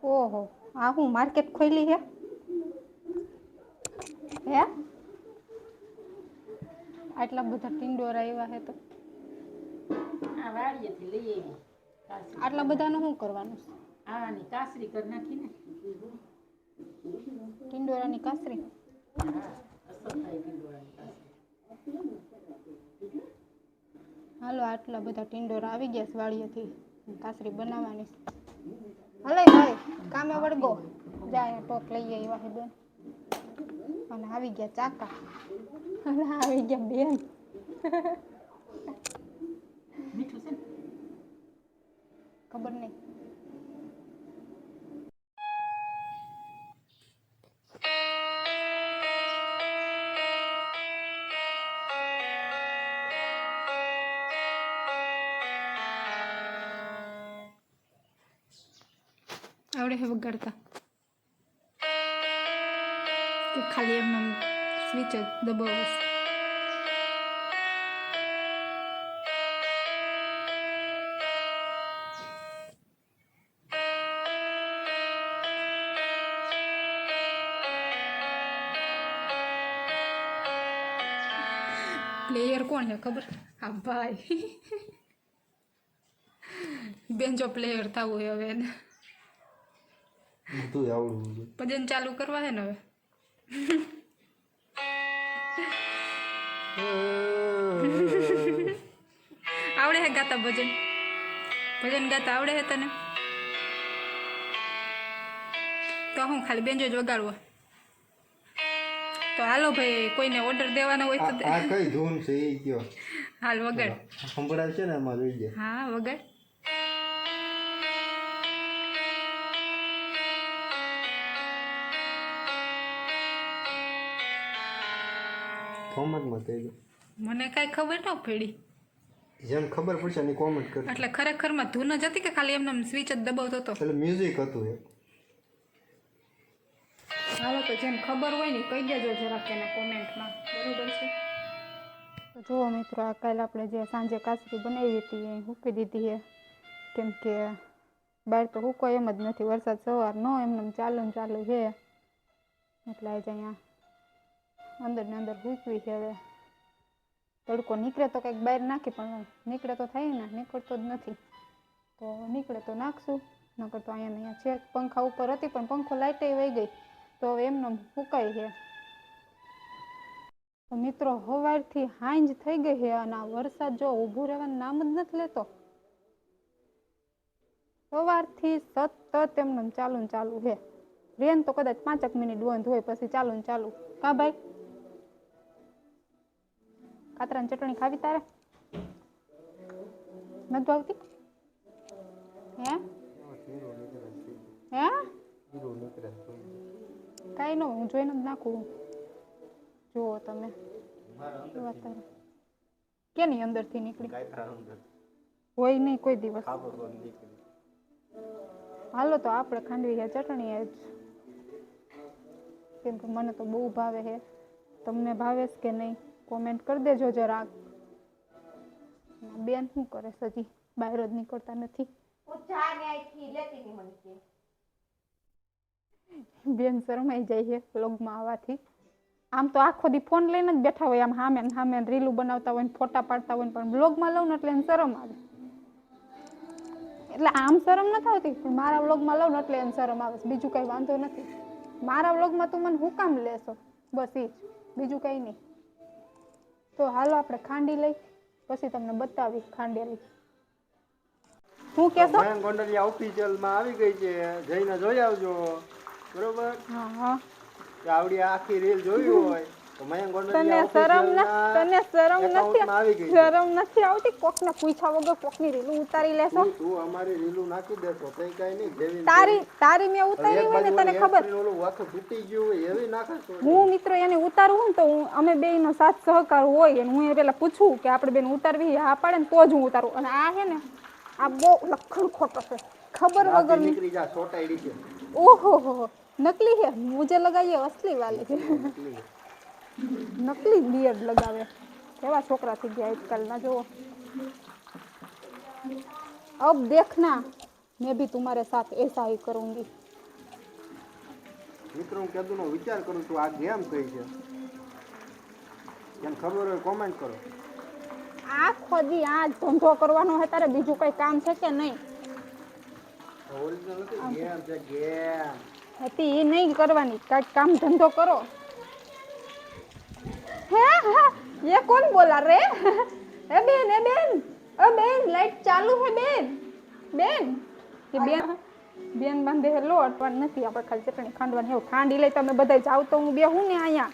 ઓહો, આ હું માર્કેટ ખોલી હે? હે આટલા બધા ટિંડોર આવ્યા હે તો આ વાડીએથી લઈ આવી કાસરી. આટલા બધાનું શું કરવાનું છે? આની કાસરી કરી નાખીને. ટિંડોરાની કાસરી. હા, અસર થાય ટીંડોળાની કાસરી. હાલો, આટલા બધા ટિંડોર આવી ગયા છે વાડીએથી, કાસરી બનાવવાની છે. હલે ભાઈ કામે વળગો જાય, ટોક લઈ આવ્યા હે બેન. અને આવી ગયા ચાકા, અને આવી ગયા બેન. મીઠું છે ને? ખબર નહીં. આવડે હે વગાડતા કે ખાલી એમને સ્વિચ જ દબાવસ? પ્લેયર કોણ છે ખબર? હા ભાઈ, બેન જો પ્લેયર થવું હોય હવે એને બધું આવડવું છે. ભજન ચાલુ કરવા હે ને હવે. આવડે હે ગાતા ભજન? ભજન ગાતા આવડે હે તને? તો હું ખાલી બેન્જો જ વગાડવો. તો હાલો ભાઈ, કોઈને ઓર્ડર દેવાનો હોય તો આ કઈ ધૂન છે એ કયો? હાલ વગાડ. સંભળાય છે ને એમાં જોઈ જાય. હા વગાડ. કોમેન્ટમાં કહી દો. મને કાંઈ ખબર ન પડી. જેમ ખબર પડશે એની કોમેન્ટ કરજો. એટલે ખરેખરમાં ધૂન જ હતી કે ખાલી એમને સ્વિચ જ દબાવતો હતો? એટલે મ્યુઝિક હતું એ. હાલો તો જેમ ખબર હોય ને કહી દેજો જરાક એના કોમેન્ટમાં, બરોબર છે? તો જુઓ મિત્રો, આ કાલે આપણે જે સાંજે કાસરી બનાવી હતી એ મૂકી દીધી છે, કેમ કે બહાર તો હુકાય એમ જ નથી. વરસાદ સવારનો એમને ચાલુ ને ચાલુ છે, એટલે આજે અહીંયા અંદર ને અંદર મૂકવી છે. હવે તડકો નીકળે તો કંઈક બહાર નાખી, પણ નીકળે તો થાય ને, નીકળતો જ નથી. તો નીકળે તો નાખશું, નકર તો અહીંયા છે. પંખા ઉપર હતી પણ પંખો લાઇટે વહી ગઈ, તો હવે એમને ફૂંકાય છે. તો મિત્રો, સવારથી હાંજ થઈ ગઈ છે અને આ વરસાદ જો ઊભું રહેવાનું નામ જ નથી લેતો. સવારથી સતત એમને ચાલુ ને ચાલુ છે. રેન તો કદાચ 5 મિનિટ બંધ હોય, પછી ચાલુ ને ચાલુ. કા ભાઈ, કાતરાની ચટણી ખાવી તારે? નથી ભાવતી? હે હે કાંઈ ન, હું જોઈને જ નાખું. જુઓ તમે, કેની અંદરથી નીકળી હોય નહીં કોઈ દિવસ. હાલો તો આપણે ખાંડવી છે ચટણી જ, કેમ કે મને તો બહુ ભાવે છે. તમને ભાવે છે કે નહીં કોમેન્ટ કરી દેજો જરાક. બેન શું કરે છે? હજી બહાર જ નીકળતા નથી. બેન શરમાઈ જાય છે વ્લોગમાં આવવાથી. આમ તો આખો દી ફોન લઈને જ બેઠા હોય, આમ સામે સામે રીલું બનાવતા હોય ને ફોટા પાડતા હોય, પણ વ્લોગમાં લઉં ને એટલે એને શરમ આવે. એટલે આમ શરમ નથી આવતી, પણ મારા વ્લોગમાં લઉં ને એટલે એને શરમ આવે. બીજું કંઈ વાંધો નથી. મારા વ્લોગમાં તું મને હું કામ લેશો, બસ એ જ, બીજું કંઈ નહીં. તો હાલો આપણે ખાંડી લઈ, પછી તમને બતાવી ખાંડેલી. હું કહેશો? મયંક ગોંડલિયા ઓફિશિયલમાં આવી ગઈ છે, જઈને જોઈ આવજો. બરોબર? હા હા. આવડી આખી રીલ જોઈ હોય તો મયંક તને ગોંડલિયા શરમ ઓફિશિયલના આવી ગઈ છે. શરમ નથી આવતી? કોકને પૂછ્યા વગર કોકની રીલું ઉતારી લેશો? તું અમારી રીલું નાખી દેશો તઈ કઈ નહીં. જેવી તારી મેં ઉતારી હોય ને, તને ખબર ઓલું વાખું તૂટી ગયું હોય એવી નાખશો. હું મિત્રો એને ઉતારું હું તો અમે બેયનો સાથ સહકાર હોય, અને હું એ પેલા પૂછું કે આપણે બેન ઉતારવી, હા પાડે ને તો જ હું ઉતારું. અને આ હે ને, આ બહુ લખણ ખોટો છે, ખબર વગર નીકળી જા છોટાઈ છે. ઓહો હો, નકલી है, मुझे लगा ये असली वाले है. नकली बियर्ड लगावे, केवा छोकरा थी गया आजकल ना. जो अब देखना, मैं भी तुम्हारे साथ ऐसा ही करूंगी. મિત્રો હું કેદુનો વિચાર કરું છું આ ગેમ કઈ છે જેને ખબર હોય કોમેન્ટ કરો. આખો દી આ ધંધો કરવાનો હોય તારે બીજું કઈ કામ છે કે નહીં? ઓરિજિનલ નથી ગેમ છે ગેમ. હતી એ નહીં કરવાની, કાંઈક કામ ધંધો કરો. હે હા ये कौन बोला रे? ए बेन लाइट चालू है बेन એ બેન બાંધે લોટ પણ નથી આપણે ખાલી ચટણી ખાંડવાની. એવું ખાંડી લઈ તમે બધા જાવ તો હું બેહું ને અહીંયા